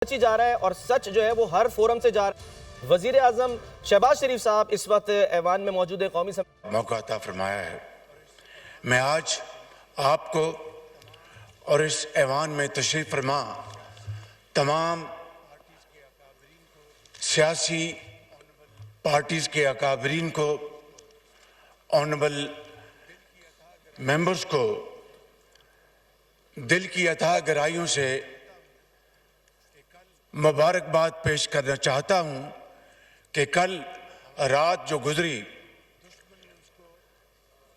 सच ही जा रहा है और सच जो है वो हर फोरम से जा रहा है। वजीर आजम शहबाज शरीफ साहब इस वक्त ऐवान में मौजूद है। कौमी मौका अता फरमाया है। मैं आज आपको और इस ऐवान में तशरीफ फरमा तमाम सियासी पार्टीज के अकाबरीन को, ऑनरेबल मेंबर्स को दिल की अथाह गहराइयों से मुबारकबाद पेश करना चाहता हूं कि कल रात जो गुजरी,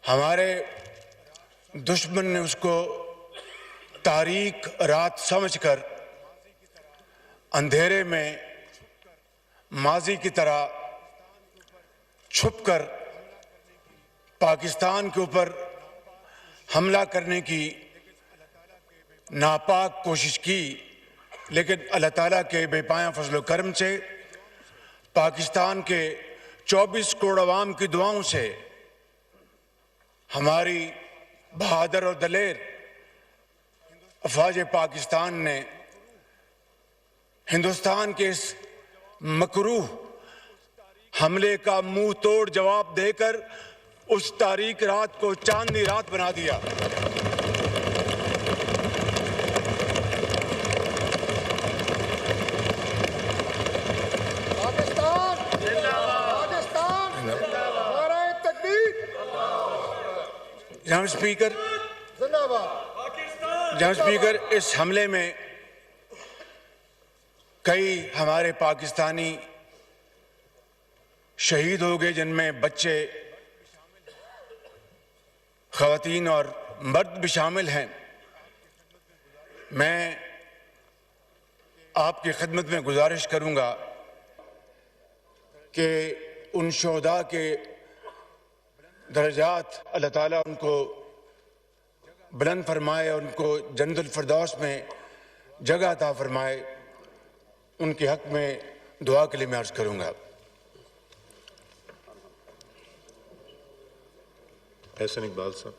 हमारे दुश्मन ने उसको तारीक रात समझकर अंधेरे में माजी की तरह छुपकर पाकिस्तान के ऊपर हमला करने की नापाक कोशिश की, लेकिन अल्लाह ताला के बेपाया फजल करम से, पाकिस्तान के 24 करोड़ अवाम की दुआओं से हमारी बहादुर और दलेर अफवाज पाकिस्तान ने हिंदुस्तान के इस मकरूह हमले का मुंह तोड़ जवाब देकर उस तारीक रात को चांदनी रात बना दिया। जनाब स्पीकर, इस हमले में कई हमारे पाकिस्तानी शहीद हो गए, जिनमें बच्चे, ख़वातीन और मर्द भी शामिल हैं। मैं आपकी खिदमत में गुजारिश करूंगा कि उन शोहदा के दर्जात अल्लाह ताला उनको बुलंद फरमाए और उनको जन्नतुल फिरदौस में जगह अता फरमाए। उनके हक में दुआ के लिए मैं अर्ज करूंगा। एहसन इकबाल साहब।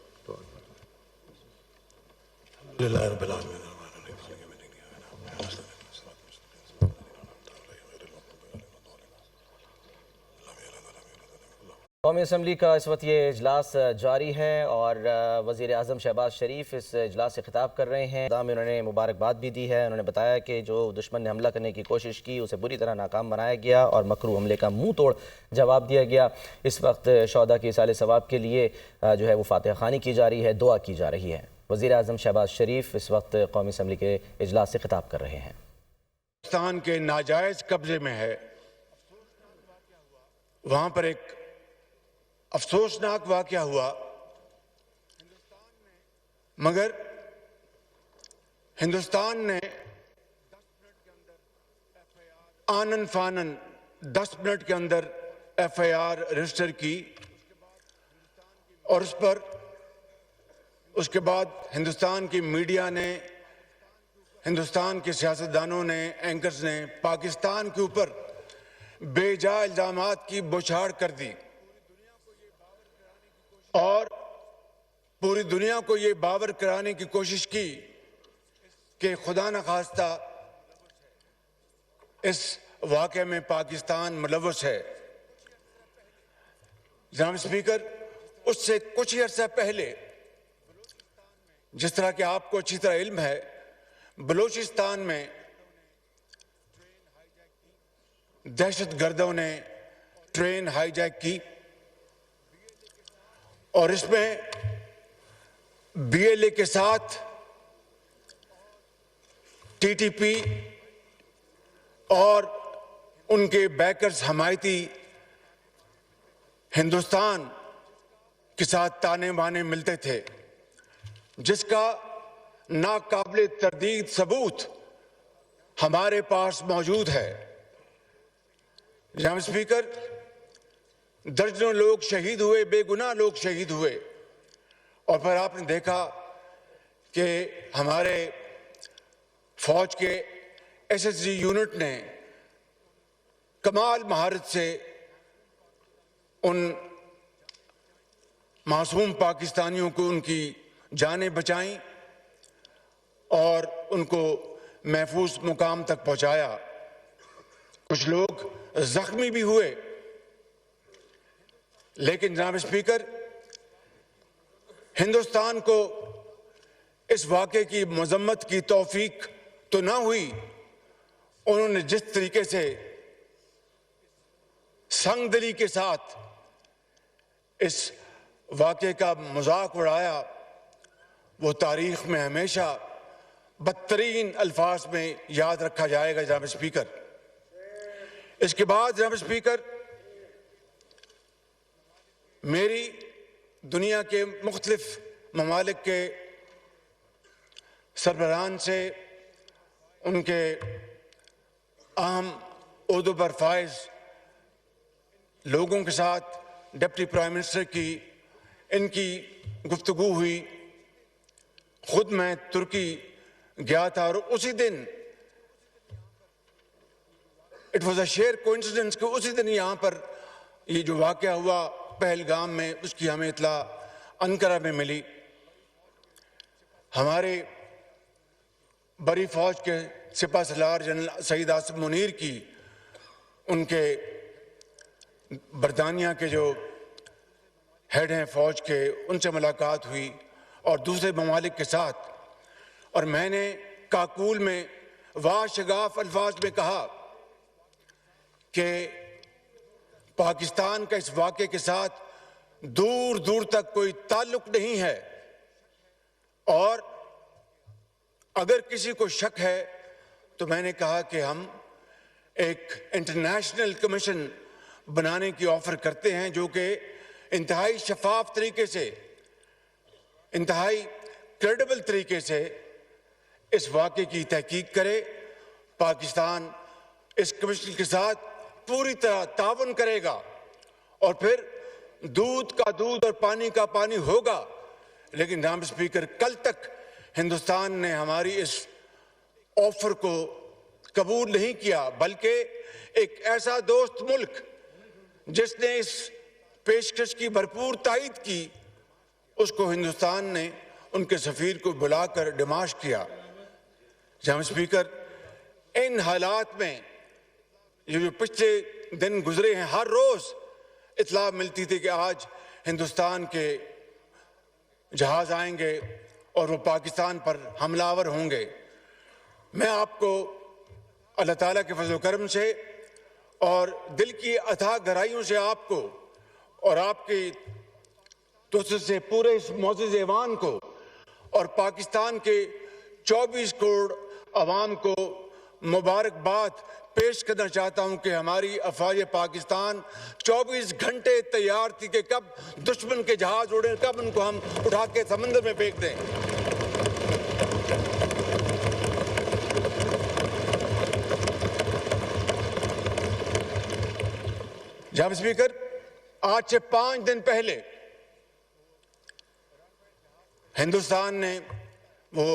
कौमी असम्बली का इस वक्त ये इजलास जारी है और वज़ीर आज़म शहबाज शरीफ इस इजलास से खिताब कर रहे हैं। में उन्होंने मुबारकबाद भी दी है। उन्होंने बताया कि जो दुश्मन ने हमला करने की कोशिश की उसे बुरी तरह नाकाम बनाया गया और मकरू हमले का मुंह तोड़ जवाब दिया गया। इस वक्त शहदा की साले सवाब के लिए जो है वो फातिहा खानी की जा रही है, दुआ की जा रही है। वज़ीर आज़म शहबाज शरीफ इस वक्त कौमी असम्बली के इजलास से खिताब कर रहे हैं। पाकिस्तान के नाजायज़ कब्जे में है, वहाँ पर एक अफसोसनाक वाक़या हुआ, मगर हिंदुस्तान ने आनन फानन 10 मिनट के अंदर FIR रजिस्टर की और उस पर उसके बाद हिंदुस्तान की मीडिया ने, हिंदुस्तान के सियासतदानों ने, एंकर्स ने पाकिस्तान के ऊपर बेजा इल्जामात की बौछार कर दी और पूरी दुनिया को ये बावर कराने की कोशिश की कि खुदा न खास्ता इस वाक़े में पाकिस्तान मुलव्वस है। जनाब स्पीकर, उससे कुछ ही अर्सा पहले, जिस तरह कि आपको अच्छी तरह इल्म है, बलूचिस्तान में दहशतगर्दों ने ट्रेन हाईजैक की और इसमें BLA के साथ TTP और उनके बैकर्स हमायती हिंदुस्तान के साथ ताने बाने मिलते थे, जिसका नाकाबिले तरदीद सबूत हमारे पास मौजूद है। जनाब स्पीकर, दर्जनों लोग शहीद हुए, बेगुनाह लोग शहीद हुए और फिर आपने देखा कि हमारे फौज के SSG यूनिट ने कमाल महारत से उन मासूम पाकिस्तानियों को उनकी जानें बचाईं और उनको महफूज मुकाम तक पहुंचाया। कुछ लोग जख्मी भी हुए, लेकिन जनाब स्पीकर, हिंदुस्तान को इस वाक़े की मजम्मत की तौफीक तो ना हुई। उन्होंने जिस तरीके से संगदिली के साथ इस वाक़े का मजाक उड़ाया, वो तारीख में हमेशा बदतरीन अल्फाज में याद रखा जाएगा जनाब स्पीकर। इसके बाद जनाब स्पीकर, मेरी दुनिया के मुख्तलिफ ममालिक के सरबराहान से, उनके अहम ओहदों पर फाइज लोगों के साथ, डिप्टी प्राइम मिनिस्टर की इनकी गुफ्तगू हुई। खुद मैं तुर्की गया था और उसी दिन it was a share coincidence कि उसी दिन यहाँ पर ये जो वाक़या हुआ पहलगाम में, उसकी हमें इत्तला अनकरा में मिली। हमारे बड़ी फौज के सिपा सलार जनरल सईद आसिफ मुनीर की उनके बरतानिया के जो हेड हैं फौज के, उनसे मुलाकात हुई और दूसरे ममालिक के साथ, और मैंने काकूल में वाशगाफ अल्फाज में कहा कि पाकिस्तान का इस वाक़े के साथ दूर दूर तक कोई ताल्लुक नहीं है, और अगर किसी को शक है तो मैंने कहा कि हम एक इंटरनेशनल कमीशन बनाने की ऑफर करते हैं जो कि इंतहाई शफाफ तरीके से, इंतहाई क्रेडिबल तरीके से इस वाक़े की तहकीक करे। पाकिस्तान इस कमीशन के साथ पूरी तरह ताउन करेगा और फिर दूध का दूध और पानी का पानी होगा। लेकिन जनाब स्पीकर, कल तक हिंदुस्तान ने हमारी इस ऑफर को कबूल नहीं किया, बल्कि एक ऐसा दोस्त मुल्क जिसने इस पेशकश की भरपूर तायद की, उसको हिंदुस्तान ने उनके सफीर को बुलाकर डिमाश किया। जनाब स्पीकर, इन हालात में ये जो पिछले दिन गुजरे हैं, हर रोज इत्तला मिलती थी कि आज हिंदुस्तान के जहाज आएंगे और वो पाकिस्तान पर हमलावर होंगे। मैं आपको अल्लाह ताला के फजल करम से और दिल की अथाह गहराइयों से आपको और आपकी तोसे से पूरे इस मोअज़्ज़िज़ ऐवान को और पाकिस्तान के 24 करोड़ अवाम को मुबारकबाद पेश करना चाहता हूं कि हमारी अफवाज पाकिस्तान 24 घंटे तैयार थी कि कब दुश्मन के जहाज उड़े, कब उनको हम उठा के समंदर में फेंक दें। जनाब स्पीकर, आज से 5 दिन पहले हिंदुस्तान ने वो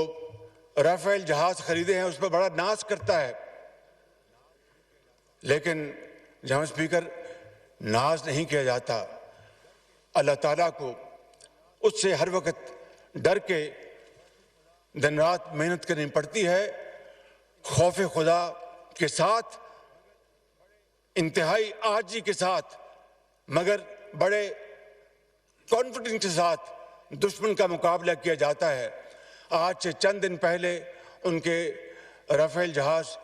राफेल जहाज खरीदे हैं, उस पर बड़ा नाज करता है, लेकिन जनाब स्पीकर, नाज नहीं किया जाता। अल्लाह ताला को उससे हर वक्त डर के दिन रात मेहनत करनी पड़ती है, खौफ खुदा के साथ, इंतहाई आजी के साथ, मगर बड़े कॉन्फिडेंस के साथ दुश्मन का मुकाबला किया जाता है। आज से चंद दिन पहले उनके राफेल जहाज